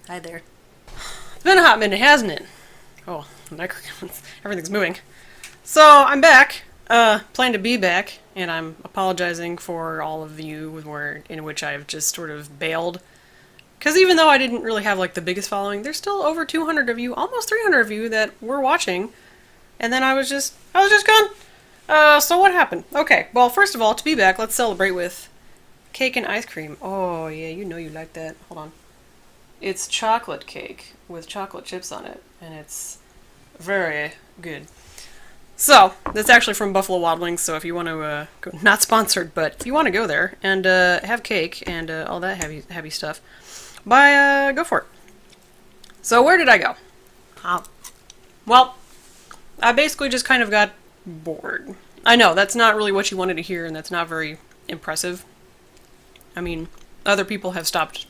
Hi there. It's been a hot minute, hasn't it? Oh, the microphones. Everything's moving. So I'm back. Plan to be back, and I'm apologizing for all of you in which I've just sort of bailed. Because even though I didn't really have like the biggest following, there's still over 200 of you, almost 300 of you that were watching, and then I was just gone. So what happened? Okay, well, first of all, to be back, let's celebrate with cake and ice cream. Oh yeah, you know you like that. Hold on. It's chocolate cake with chocolate chips on it, and it's very good. So, that's actually from Buffalo Wild Wings, so if you want to, not sponsored, but if you want to go there and have cake and all that heavy stuff, go for it. So, where did I go? Oh. Well, I basically just kind of got bored. I know, that's not really what you wanted to hear, and that's not very impressive. I mean, other people have stopped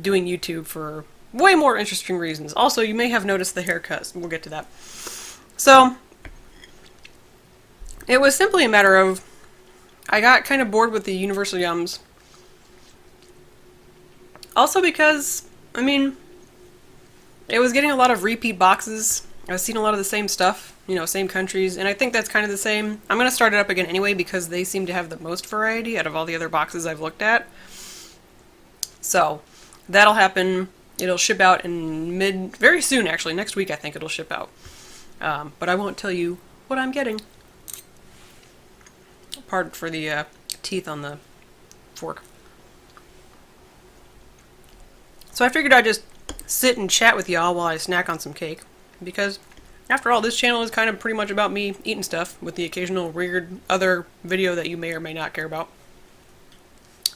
doing YouTube for way more interesting reasons. Also, you may have noticed the haircuts. We'll get to that. So, it was simply a matter of I got kind of bored with the Universal Yums. Also because, I mean, it was getting a lot of repeat boxes. I was seeing a lot of the same stuff, same countries, and I think that's kind of the same. I'm going to start it up again anyway because they seem to have the most variety out of all the other boxes I've looked at. So, that'll happen. It'll ship out very soon actually. Next week I think it'll ship out. But I won't tell you what I'm getting. Pardon for the teeth on the fork. So I figured I'd just sit and chat with y'all while I snack on some cake. Because, after all, this channel is kind of pretty much about me eating stuff, with the occasional weird other video that you may or may not care about.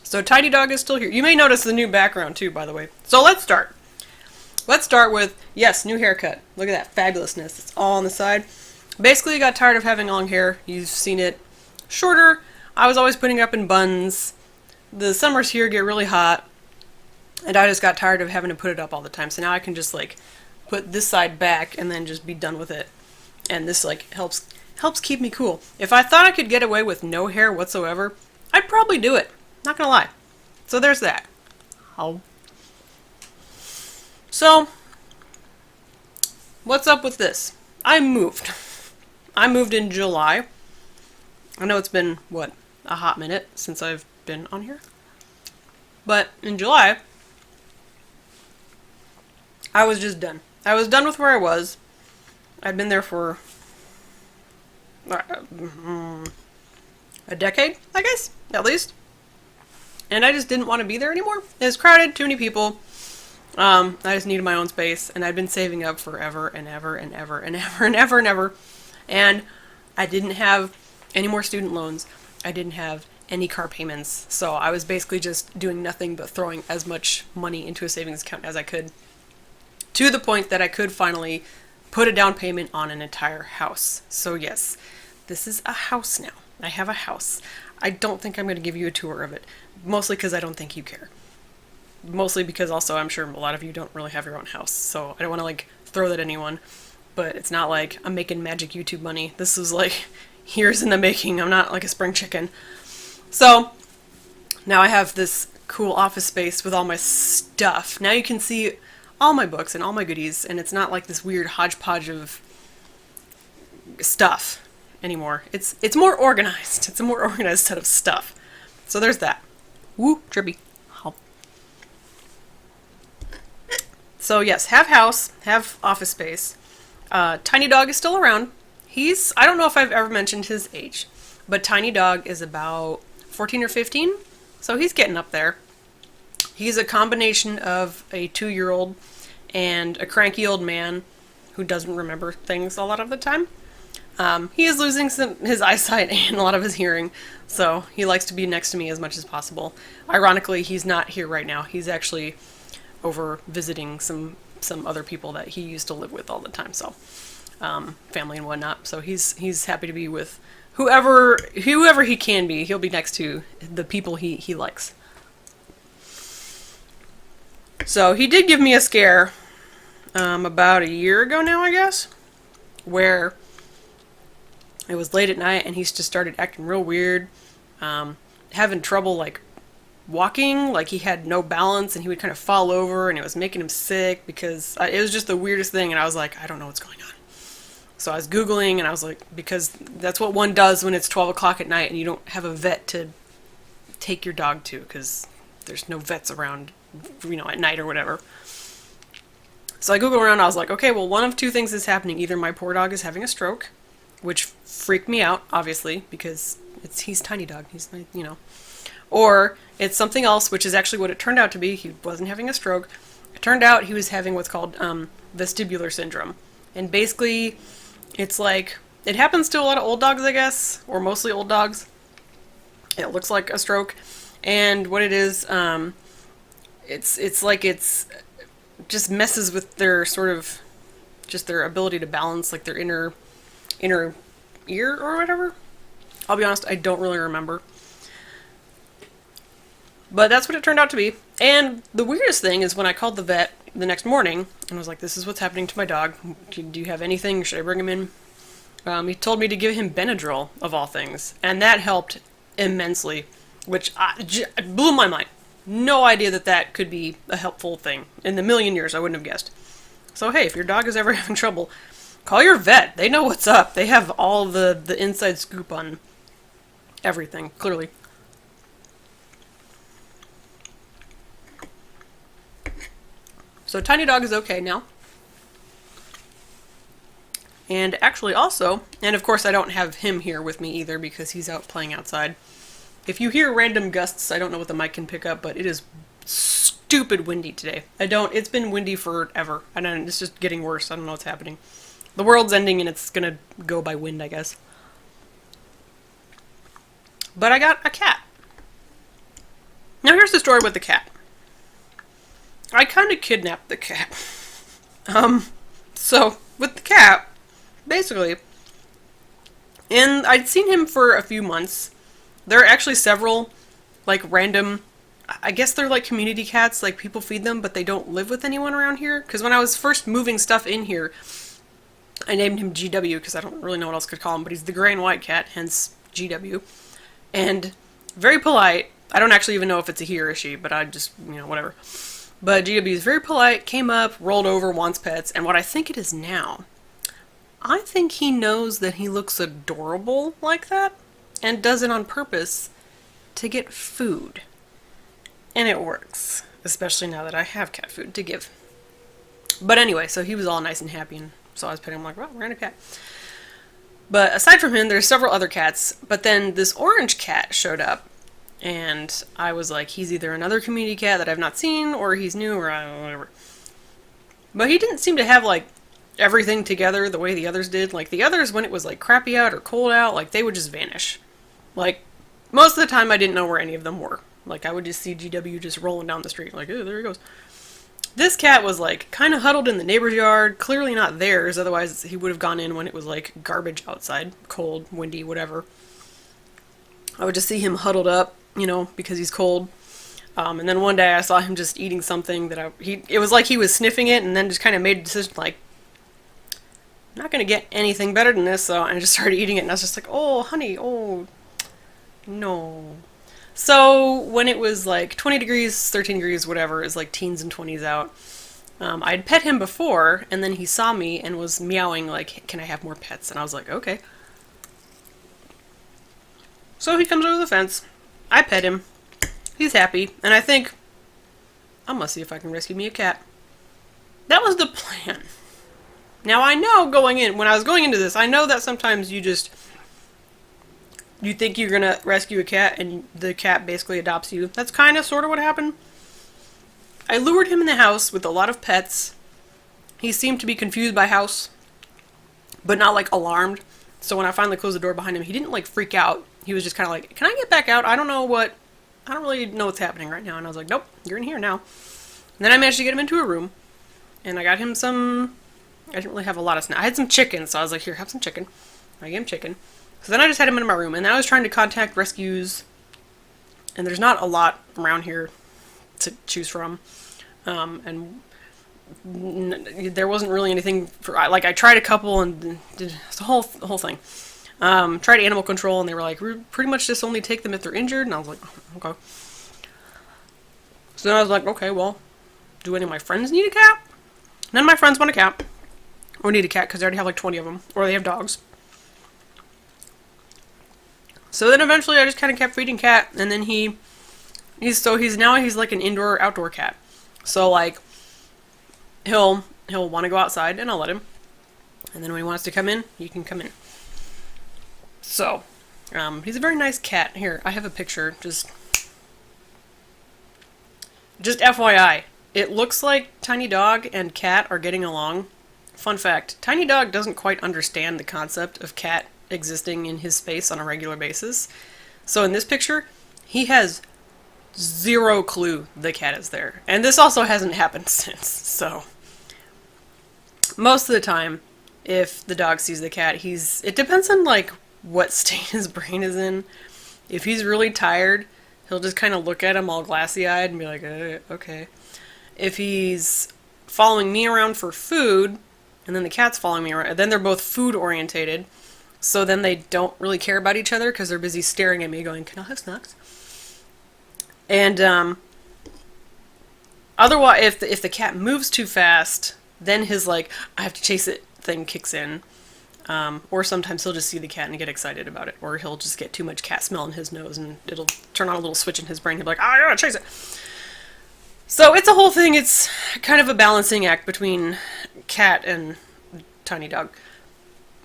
So Tiny Dog is still here. You may notice the new background too, by the way. So let's start. Let's start with, yes, new haircut. Look at that fabulousness. It's all on the side. Basically, I got tired of having long hair. You've seen it. Shorter. I was always putting it up in buns. The summers here get really hot. And I just got tired of having to put it up all the time. So now I can just like put this side back and then just be done with it. And this like helps keep me cool. If I thought I could get away with no hair whatsoever, I'd probably do it. Not gonna lie. So there's that. Oh. So, what's up with this? I moved. I moved in July. I know it's been, a hot minute since I've been on here. But in July, I was just done. I was done with where I was. I'd been there for a decade, I guess, at least. And I just didn't want to be there anymore. It was crowded, too many people. I just needed my own space, and I'd been saving up forever and ever and ever and ever and ever and ever. And I didn't have any more student loans. I didn't have any car payments. So I was basically just doing nothing but throwing as much money into a savings account as I could. To the point that I could finally put a down payment on an entire house. So yes, this is a house now. I have a house. I don't think I'm going to give you a tour of it. Mostly because I don't think you care. Mostly because also I'm sure a lot of you don't really have your own house. So I don't want to like throw that at anyone. But it's not like I'm making magic YouTube money. This is like years in the making. I'm not like a spring chicken. So now I have this cool office space with all my stuff. Now you can see all my books and all my goodies, and it's not like this weird hodgepodge of stuff anymore. It's more organized. It's a more organized set of stuff. So there's that. Woo, trippy. Oh. So yes, have house, have office space. Tiny Dog is still around. I don't know if I've ever mentioned his age, but Tiny Dog is about 14 or 15, so he's getting up there. He's a combination of a 2-year-old and a cranky old man who doesn't remember things a lot of the time. He is losing his eyesight and a lot of his hearing, so he likes to be next to me as much as possible. Ironically, he's not here right now. He's actually over visiting some other people that he used to live with all the time, so family and whatnot. So he's happy to be with whoever he can be. He'll be next to the people he likes. So he did give me a scare about a year ago now, I guess, where it was late at night and he just started acting real weird, having trouble like walking, like he had no balance and he would kind of fall over and it was making him sick because it was just the weirdest thing. And I was like, I don't know what's going on. So I was Googling and I was like, because that's what one does when it's 12 o'clock at night and you don't have a vet to take your dog to because there's no vets around, at night or whatever. So I Googled around and I was like, okay, well, one of two things is happening. Either my poor dog is having a stroke, which freaked me out, obviously, because he's a tiny dog. He's, or it's something else, which is actually what it turned out to be. He wasn't having a stroke. It turned out he was having what's called vestibular syndrome. And basically, it's like, it happens to a lot of old dogs, I guess, or mostly old dogs. It looks like a stroke. And what it is, it's like it's just messes with their sort of, just their ability to balance, like their inner ear or whatever. I'll be honest, I don't really remember. But that's what it turned out to be. And the weirdest thing is when I called the vet the next morning and was like, this is what's happening to my dog. Do you have anything? Should I bring him in? He told me to give him Benadryl, of all things. And that helped immensely, which blew my mind. No idea that could be a helpful thing. In a million years, I wouldn't have guessed. So hey, if your dog is ever having trouble, call your vet. They know what's up. They have all the inside scoop on everything, clearly. So Tiny Dog is okay now. And actually also, and of course I don't have him here with me either because he's out playing outside. If you hear random gusts, I don't know what the mic can pick up, but it is stupid windy today. It's been windy forever, and it's just getting worse. I don't know what's happening. The world's ending and it's gonna go by wind, I guess. But I got a cat. Now here's the story with the cat. I kind of kidnapped the cat. So, with the cat, basically, and I'd seen him for a few months. There are actually several, like, random, I guess they're like community cats, like people feed them, but they don't live with anyone around here. Because when I was first moving stuff in here, I named him GW, because I don't really know what else to call him, but he's the gray and white cat, hence GW. And very polite. I don't actually even know if it's a he or a she, but I just, whatever. But GW is very polite, came up, rolled over, wants pets, and what I think it is now, I think he knows that he looks adorable like that, and does it on purpose to get food. And it works, especially now that I have cat food to give. But anyway, so he was all nice and happy, and so I was petting him like, well, random cat. But aside from him, there's several other cats, but then this orange cat showed up. And I was like, he's either another community cat that I've not seen, or he's new, or I don't know, whatever. But he didn't seem to have, like, everything together the way the others did. Like, the others, when it was, like, crappy out or cold out, like, they would just vanish. Like, most of the time I didn't know where any of them were. Like, I would just see GW just rolling down the street, like, oh, there he goes. This cat was, like, kind of huddled in the neighbor's yard, clearly not theirs, otherwise he would have gone in when it was, like, garbage outside, cold, windy, whatever. I would just see him huddled up, because he's cold. And then one day I saw him just eating something that it was like he was sniffing it and then just kind of made a decision like, I'm not going to get anything better than this, so I just started eating it and I was just like, oh, honey, oh, no. So when it was like 20 degrees, 13 degrees, whatever, it was like teens and 20s out, I'd pet him before and then he saw me and was meowing like, can I have more pets? And I was like, okay. So he comes over the fence. I pet him. He's happy. And I think, I'm gonna see if I can rescue me a cat. That was the plan. Now I know when I was going into this, I know that sometimes you think you're gonna rescue a cat and the cat basically adopts you. That's kind of sort of what happened. I lured him in the house with a lot of pets. He seemed to be confused by house, but not like alarmed. So when I finally closed the door behind him, he didn't like freak out. He was just kind of like, can I get back out? I don't really know what's happening right now. And I was like, nope, you're in here now. And then I managed to get him into a room. And I got him I didn't really have a lot of snacks. I had some chicken, so I was like, here, have some chicken. I gave him chicken. So then I just had him in my room. And then I was trying to contact rescues. And there's not a lot around here to choose from. And there wasn't really anything I tried a couple and did the whole thing. Tried animal control and they were like, we pretty much just only take them if they're injured. And I was like, oh, okay. So then I was like, okay, well, do any of my friends need a cat? None of my friends want a cat. Or need a cat because they already have like 20 of them. Or they have dogs. So then eventually I just kind of kept feeding Cat. And then he's like an indoor outdoor cat. So like he'll want to go outside and I'll let him. And then when he wants to come in, he can come in. So, he's a very nice cat. Here, I have a picture. Just FYI, it looks like Tiny Dog and Cat are getting along. Fun fact, Tiny Dog doesn't quite understand the concept of Cat existing in his space on a regular basis. So in this picture, he has zero clue the cat is there. And this also hasn't happened since, so most of the time, if the dog sees the cat, it depends on like what state his brain is in. If he's really tired, he'll just kind of look at him all glassy-eyed and be like, okay. If he's following me around for food, and then the cat's following me around, then they're both food-orientated, so then they don't really care about each other because they're busy staring at me going, can I have snacks? And, otherwise, if the cat moves too fast, then his, like, I have to chase it thing kicks in. Or sometimes he'll just see the cat and get excited about it. Or he'll just get too much cat smell in his nose and it'll turn on a little switch in his brain. He'll be like, I gotta chase it. So it's a whole thing. It's kind of a balancing act between Cat and Tiny Dog.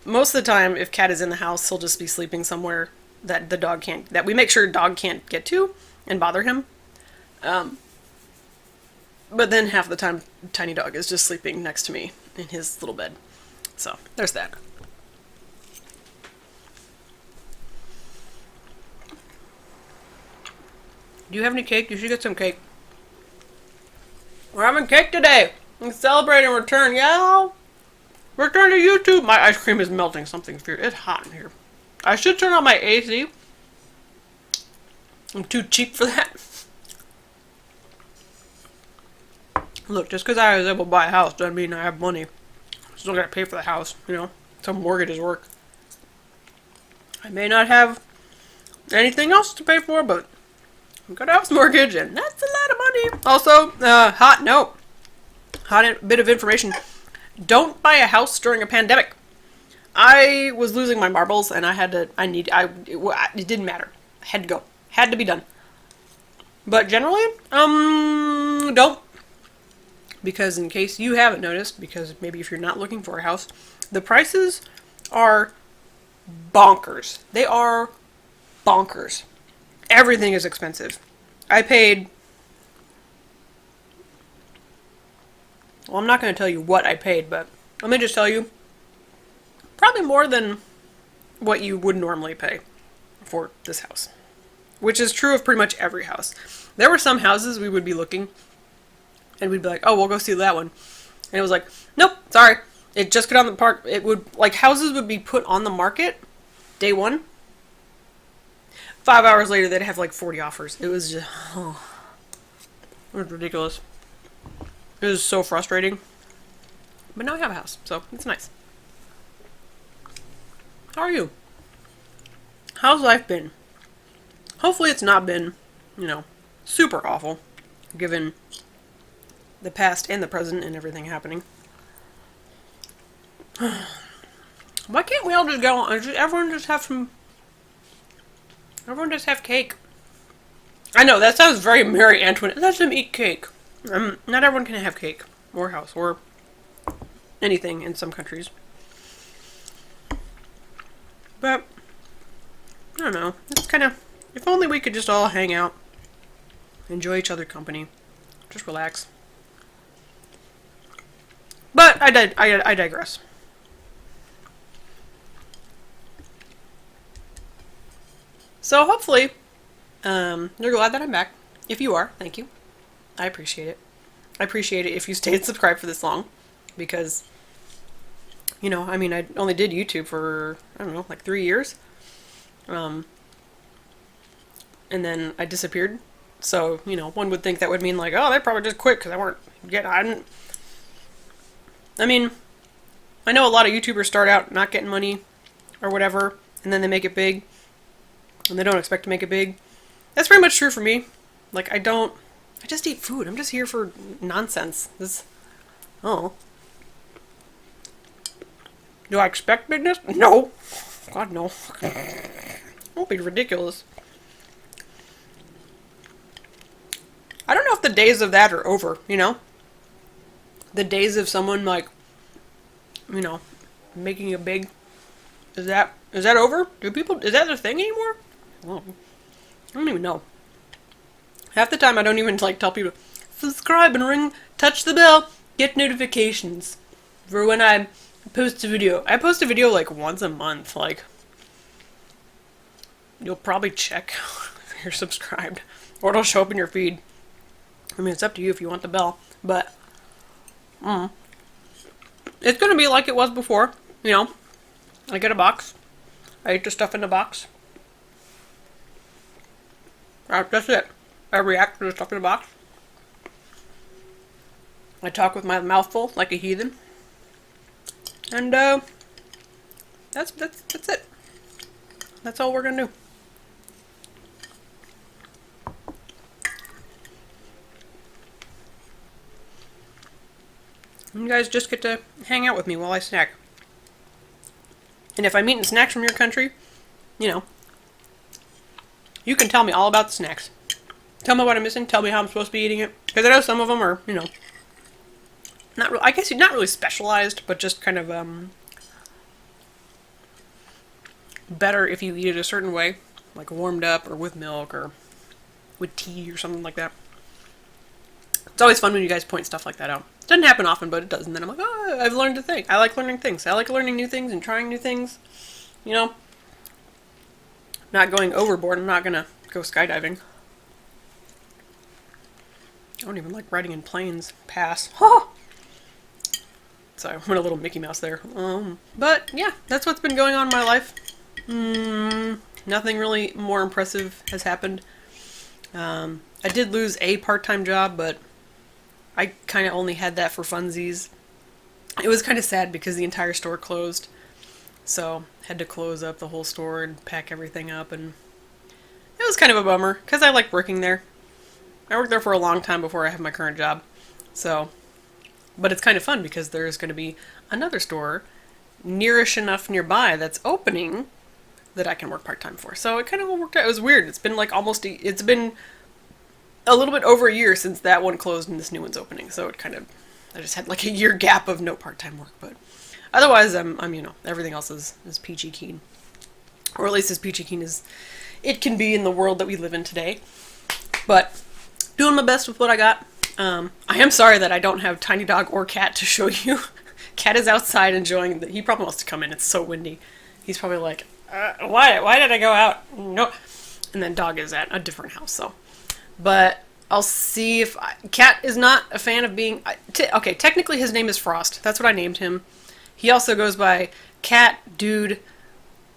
Most of the time, if Cat is in the house, he'll just be sleeping somewhere that that we make sure dog can't get to and bother him. But then half the time, Tiny Dog is just sleeping next to me in his little bed. So, there's that. Do you have any cake? You should get some cake. We're having cake today. We're celebrating return. Yeah. Return to YouTube. My ice cream is melting. Something fierce. It's hot in here. I should turn on my AC. I'm too cheap for that. Look, just because I was able to buy a house doesn't mean I have money. Still gotta pay for the house, you know. Some mortgages work. I may not have anything else to pay for, but I've got a house mortgage, and that's a lot of money. Also, hot bit of information. Don't buy a house during a pandemic. I was losing my marbles, and it didn't matter. I had to go. Had to be done. But generally, don't. Because in case you haven't noticed, because maybe if you're not looking for a house, the prices are bonkers. They are bonkers. Everything is expensive. I paid... Well, I'm not going to tell you what I paid, but let me just tell you, probably more than what you would normally pay for this house. Which is true of pretty much every house. There were some houses we would be looking, and we'd be like, oh, we'll go see that one. And it was like, nope, sorry. It just got on the park. It would, like, houses would be put on the market day one. 5 hours later, they'd have like 40 offers. It was just, it was ridiculous. It was so frustrating. But now I have a house, so it's nice. How are you? How's life been? Hopefully it's not been, super awful, given the past and the present and everything happening. Why can't we all just go on? Everyone just have cake. I know, that sounds very Mary Antoinette. Let them eat cake. Not everyone can have cake, or house, or anything in some countries. But, I don't know. It's kind of, if only we could just all hang out, enjoy each other's company, just relax. But I digress. So hopefully, you're glad that I'm back. If you are, thank you. I appreciate it. I appreciate it if you stayed subscribed for this long, because, I only did YouTube for, like 3 years. And then I disappeared. So, one would think that would mean like, oh, they probably just quit because I know a lot of YouTubers start out not getting money or whatever, and then they make it big, and they don't expect to make it big. That's pretty much true for me. Like, I just eat food. I'm just here for nonsense. This. Oh. Do I expect bigness? No. God, no. Don't be ridiculous. I don't know if the days of that are over, you know? The days of someone, like, you know, making it big. Is that over? Is that a thing anymore? Oh, I don't even know. Half the time I don't even, like, tell people, subscribe and touch the bell, get notifications for when I post a video. I post a video, like, once a month, like, you'll probably check if you're subscribed, or it'll show up in your feed. I mean, it's up to you if you want the bell, but it's gonna be like it was before, you know. I get a box, I eat the stuff in the box. That's it. I react to the stuff in the box. I talk with my mouth full like a heathen. And that's it. That's all we're gonna do. You guys just get to hang out with me while I snack. And if I'm eating snacks from your country, you know, you can tell me all about the snacks. Tell me what I'm missing. Tell me how I'm supposed to be eating it. Because I know some of them are, you know, I guess you're not really specialized, but just kind of better if you eat it a certain way, like warmed up or with milk or with tea or something like that. It's always fun when you guys point stuff like that out. It doesn't happen often, but it does. And then I'm like, oh, I've learned a thing. I like learning things. I like learning new things and trying new things. You know, not going overboard. I'm not gonna go skydiving. I don't even like riding in planes. Pass. Huh. Sorry, I went a little Mickey Mouse there. But yeah, that's what's been going on in my life. Nothing really more impressive has happened. I did lose a part-time job, but I kind of only had that for funsies. It was kind of sad because the entire store closed. So, had to close up the whole store and pack everything up, and it was kind of a bummer because I liked working there. I worked there for a long time before I have my current job. So, but it's kind of fun because there's going to be another store nearish enough nearby that's opening that I can work part-time for. So it kind of all worked out. It was weird. It's been like it's been a little bit over a year since that one closed and this new one's opening. So it kind of, I just had like a year gap of no part-time work, but otherwise I'm you know, everything else is peachy keen. Or at least as peachy keen as it can be in the world that we live in today. But doing my best with what I got. I am sorry that I don't have Tiny Dog or Cat to show you. Cat is outside enjoying he probably wants to come in. It's so windy. He's probably like, why did I go out? No. And then Dog is at a different house, so. But I'll see if Cat is not a fan of being, okay, technically his name is Frost. That's what I named him. He also goes by Cat, Dude,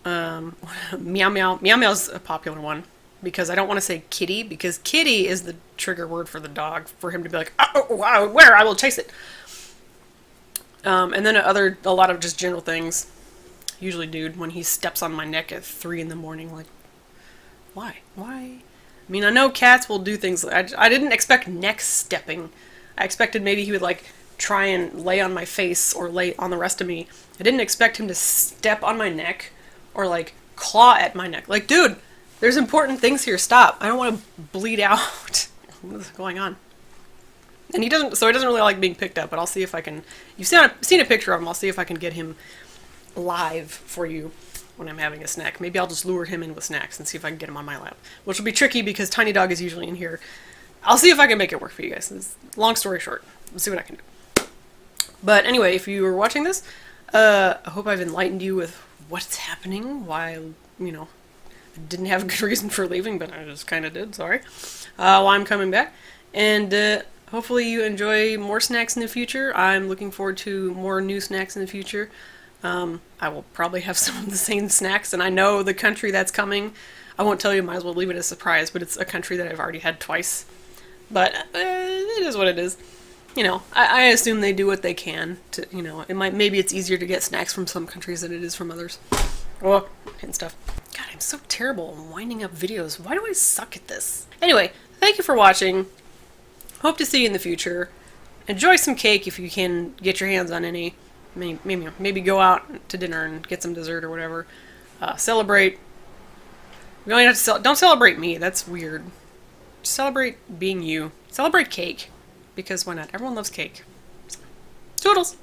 Meow Meow. Meow Meow's a popular one. Because I don't want to say kitty, because kitty is the trigger word for the dog, for him to be like, oh, wow, where? I will chase it. And then a lot of just general things. Usually Dude, when he steps on my neck at 3 in the morning, like, why? I mean, I know cats will do things, I didn't expect neck stepping. I expected maybe he would, like, try and lay on my face or lay on the rest of me. I didn't expect him to step on my neck or, like, claw at my neck. Like, dude, there's important things here. Stop. I don't want to bleed out. What is going on? And he doesn't really like being picked up, but I'll see if I can, you've seen a picture of him, I'll see if I can get him live for you when I'm having a snack. Maybe I'll just lure him in with snacks and see if I can get him on my lap, which will be tricky because Tiny Dog is usually in here. I'll see if I can make it work for you guys. Long story short, we'll see what I can do. But anyway, if you were watching this, I hope I've enlightened you with what's happening, why, you know, I didn't have a good reason for leaving, but I just kind of did, sorry. While I'm coming back. And hopefully you enjoy more snacks in the future. I'm looking forward to more new snacks in the future. I will probably have some of the same snacks, and I know the country that's coming. I won't tell you, might as well leave it as a surprise, but it's a country that I've already had twice. But it is what it is. You know, I assume they do what they can to, you know, maybe it's easier to get snacks from some countries than it is from others. Oh, and stuff. God, I'm so terrible at winding up videos. Why do I suck at this? Anyway, thank you for watching. Hope to see you in the future. Enjoy some cake if you can get your hands on any. Maybe go out to dinner and get some dessert or whatever. Celebrate. You don't have to don't celebrate me. That's weird. Celebrate being you. Celebrate cake, because why not? Everyone loves cake. Toodles.